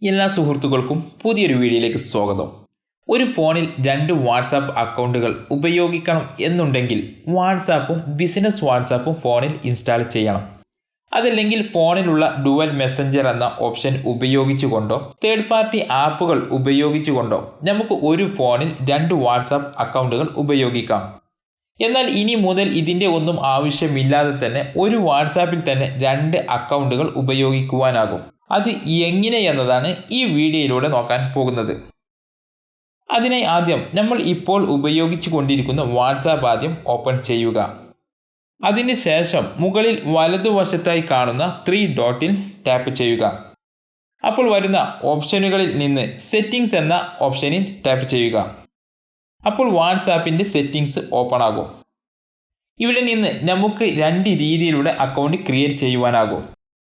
എല്ലാ സുഹൃത്തുക്കൾക്കും പുതിയൊരു വീഡിയോയിലേക്ക് സ്വാഗതം. ഒരു ഫോണിൽ 2 വാട്സാപ്പ് അക്കൗണ്ടുകൾ ഉപയോഗിക്കണം എന്നുണ്ടെങ്കിൽ വാട്സാപ്പും ബിസിനസ് വാട്സാപ്പും ഫോണിൽ ഇൻസ്റ്റാൾ ചെയ്യണം. അതല്ലെങ്കിൽ ഫോണിലുള്ള ഡുവൽ മെസ്സഞ്ചർ എന്ന ഓപ്ഷൻ ഉപയോഗിച്ചുകൊണ്ടോ തേർഡ് പാർട്ടി ആപ്പുകൾ ഉപയോഗിച്ചുകൊണ്ടോ നമുക്ക് ഒരു ഫോണിൽ 2 വാട്സാപ്പ് അക്കൗണ്ടുകൾ ഉപയോഗിക്കാം. എന്നാൽ ഇനി മുതൽ ഇതിൻ്റെ ഒന്നും ആവശ്യമില്ലാതെ തന്നെ ഒരു വാട്സാപ്പിൽ തന്നെ 2 അക്കൗണ്ടുകൾ ഉപയോഗിക്കുവാനാകും. അത് എങ്ങനെയെന്നതാണ് ഈ വീഡിയോയിലൂടെ നോക്കാൻ പോകുന്നത്. അതിനായി ആദ്യം നമ്മൾ ഇപ്പോൾ ഉപയോഗിച്ചു കൊണ്ടിരിക്കുന്ന വാട്സാപ്പ് ആദ്യം ഓപ്പൺ ചെയ്യുക. അതിന് ശേഷം മുകളിൽ വലതുവശത്തായി കാണുന്ന 3 ഡോട്ടിൽ ടാപ്പ് ചെയ്യുക. അപ്പോൾ വരുന്ന ഓപ്ഷനുകളിൽ നിന്ന് സെറ്റിംഗ്സ് എന്ന ഓപ്ഷനിൽ ടാപ്പ് ചെയ്യുക. അപ്പോൾ വാട്സാപ്പിൻ്റെ സെറ്റിംഗ്സ് ഓപ്പൺ ആകും. ഇവിടെ നിന്ന് നമുക്ക് 2 രീതിയിലൂടെ അക്കൗണ്ട് ക്രിയേറ്റ് ചെയ്യുവാനാകും.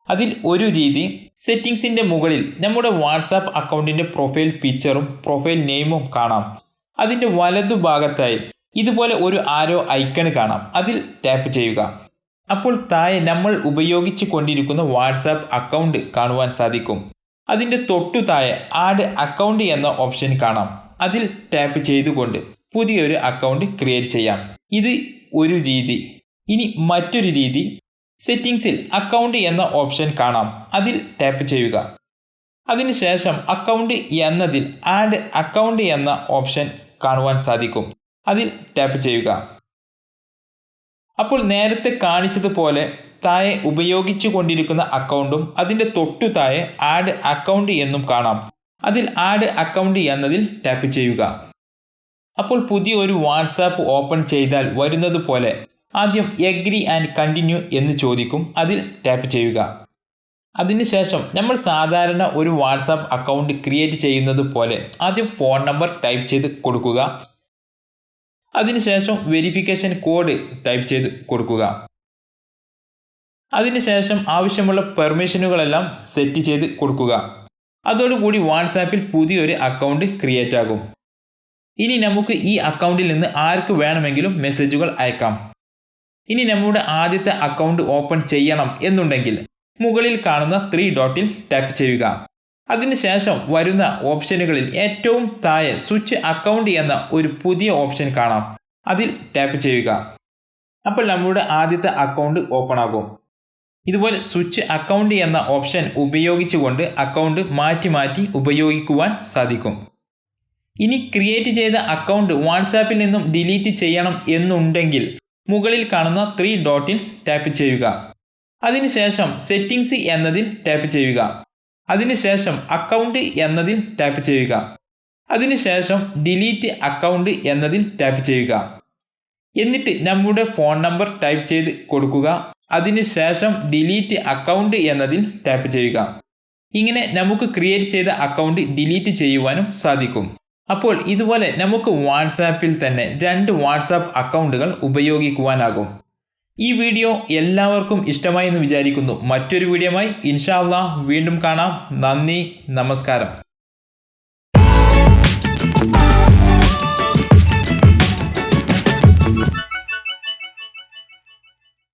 അതിൽ ഒരു രീതി, സെറ്റിംഗ്സിൻ്റെ മുകളിൽ നമ്മുടെ വാട്സാപ്പ് അക്കൗണ്ടിൻ്റെ പ്രൊഫൈൽ പിക്ചറും പ്രൊഫൈൽ നെയിമും കാണാം. അതിൻ്റെ വലതുഭാഗത്തായി ഇതുപോലെ ഒരു ആരോ ഐക്കൺ കാണാം. അതിൽ ടാപ്പ് ചെയ്യുക. അപ്പോൾ താഴെ നമ്മൾ ഉപയോഗിച്ചു കൊണ്ടിരിക്കുന്ന വാട്സാപ്പ് അക്കൗണ്ട് കാണുവാൻ സാധിക്കും. അതിൻ്റെ തൊട്ടു താഴെ ആഡ് അക്കൗണ്ട് എന്ന ഓപ്ഷൻ കാണാം. അതിൽ ടാപ്പ് ചെയ്തുകൊണ്ട് പുതിയൊരു അക്കൗണ്ട് ക്രിയേറ്റ് ചെയ്യാം. ഇത് ഒരു രീതി. ഇനി മറ്റൊരു രീതി, സെറ്റിംഗ്സിൽ അക്കൗണ്ട് എന്ന ഓപ്ഷൻ കാണാം. അതിൽ ടാപ്പ് ചെയ്യുക. അതിനുശേഷം അക്കൗണ്ട് എന്നതിൽ ആഡ് അക്കൗണ്ട് എന്ന ഓപ്ഷൻ കാണുവാൻ സാധിക്കും. അതിൽ ടാപ്പ് ചെയ്യുക. അപ്പോൾ നേരത്തെ കാണിച്ചതുപോലെ താഴെ ഉപയോഗിച്ചു കൊണ്ടിരിക്കുന്ന അക്കൗണ്ടും അതിൻ്റെ തൊട്ടു താഴെ ആഡ് അക്കൗണ്ട് എന്നും കാണാം. അതിൽ ആഡ് അക്കൗണ്ട് എന്നതിൽ ടാപ്പ് ചെയ്യുക. അപ്പോൾ പുതിയ ഒരു വാട്സാപ്പ് ഓപ്പൺ ചെയ്താൽ വരുന്നത് പോലെ ആദ്യം എഗ്രി ആൻഡ് കണ്ടിന്യൂ എന്ന് ചോദിക്കും. അതിൽ ടാപ്പ് ചെയ്യുക. അതിനുശേഷം നമ്മൾ സാധാരണ ഒരു വാട്സാപ്പ് അക്കൗണ്ട് ക്രിയേറ്റ് ചെയ്യുന്നത് പോലെ ആദ്യം ഫോൺ നമ്പർ ടൈപ്പ് ചെയ്ത് കൊടുക്കുക. അതിനുശേഷം വെരിഫിക്കേഷൻ കോഡ് ടൈപ്പ് ചെയ്ത് കൊടുക്കുക. അതിനുശേഷം ആവശ്യമുള്ള പെർമിഷനുകളെല്ലാം സെറ്റ് ചെയ്ത് കൊടുക്കുക. അതോടുകൂടി വാട്സാപ്പിൽ പുതിയൊരു അക്കൗണ്ട് ക്രിയേറ്റ് ആകും. ഇനി നമുക്ക് ഈ അക്കൗണ്ടിൽ നിന്ന് ആർക്ക് വേണമെങ്കിലും മെസ്സേജുകൾ അയക്കാം. ഇനി നമ്മുടെ ആദ്യത്തെ അക്കൗണ്ട് ഓപ്പൺ ചെയ്യണം എന്നുണ്ടെങ്കിൽ മുകളിൽ കാണുന്ന 3 ഡോട്ടിൽ ടാപ്പ് ചെയ്യുക. അതിനുശേഷം വരുന്ന ഓപ്ഷനുകളിൽ ഏറ്റവും താഴെ സ്വിച്ച് അക്കൗണ്ട് എന്ന ഒരു പുതിയ ഓപ്ഷൻ കാണാം. അതിൽ ടാപ്പ് ചെയ്യുക. അപ്പോൾ നമ്മുടെ ആദ്യത്തെ അക്കൗണ്ട് ഓപ്പൺ ആകും. ഇതുപോലെ സ്വിച്ച് അക്കൗണ്ട് എന്ന ഓപ്ഷൻ ഉപയോഗിച്ചുകൊണ്ട് അക്കൗണ്ട് മാറ്റി മാറ്റി ഉപയോഗിക്കുവാൻ സാധിക്കും. ഇനി ക്രിയേറ്റ് ചെയ്ത അക്കൗണ്ട് വാട്സാപ്പിൽ നിന്നും ഡിലീറ്റ് ചെയ്യണം എന്നുണ്ടെങ്കിൽ മുകളിൽ കാണുന്ന 3 ഡോട്ടിൽ ടാപ്പ് ചെയ്യുക. അതിനുശേഷം സെറ്റിംഗ്സ് എന്നതിൽ ടാപ്പ് ചെയ്യുക. അതിനുശേഷം അക്കൗണ്ട് എന്നതിൽ ടാപ്പ് ചെയ്യുക. അതിനുശേഷം ഡിലീറ്റ് അക്കൗണ്ട് എന്നതിൽ ടാപ്പ് ചെയ്യുക. എന്നിട്ട് നമ്മുടെ ഫോൺ നമ്പർ ടൈപ്പ് ചെയ്ത് കൊടുക്കുക. അതിനുശേഷം ഡിലീറ്റ് അക്കൗണ്ട് എന്നതിൽ ടാപ്പ് ചെയ്യുക. ഇങ്ങനെ നമുക്ക് ക്രിയേറ്റ് ചെയ്ത അക്കൗണ്ട് ഡിലീറ്റ് ചെയ്യുവാനും സാധിക്കും. അപ്പോൾ ഇതുപോലെ നമുക്ക് വാട്സാപ്പിൽ തന്നെ 2 വാട്സാപ്പ് അക്കൗണ്ടുകൾ ഉപയോഗിക്കുവാനാകും. ഈ വീഡിയോ എല്ലാവർക്കും ഇഷ്ടമായി എന്ന് വിചാരിക്കുന്നു. മറ്റൊരു വീഡിയോയുമായി ഇൻഷാ അല്ലാഹ് വീണ്ടും കാണാം. നന്ദി, നമസ്കാരം.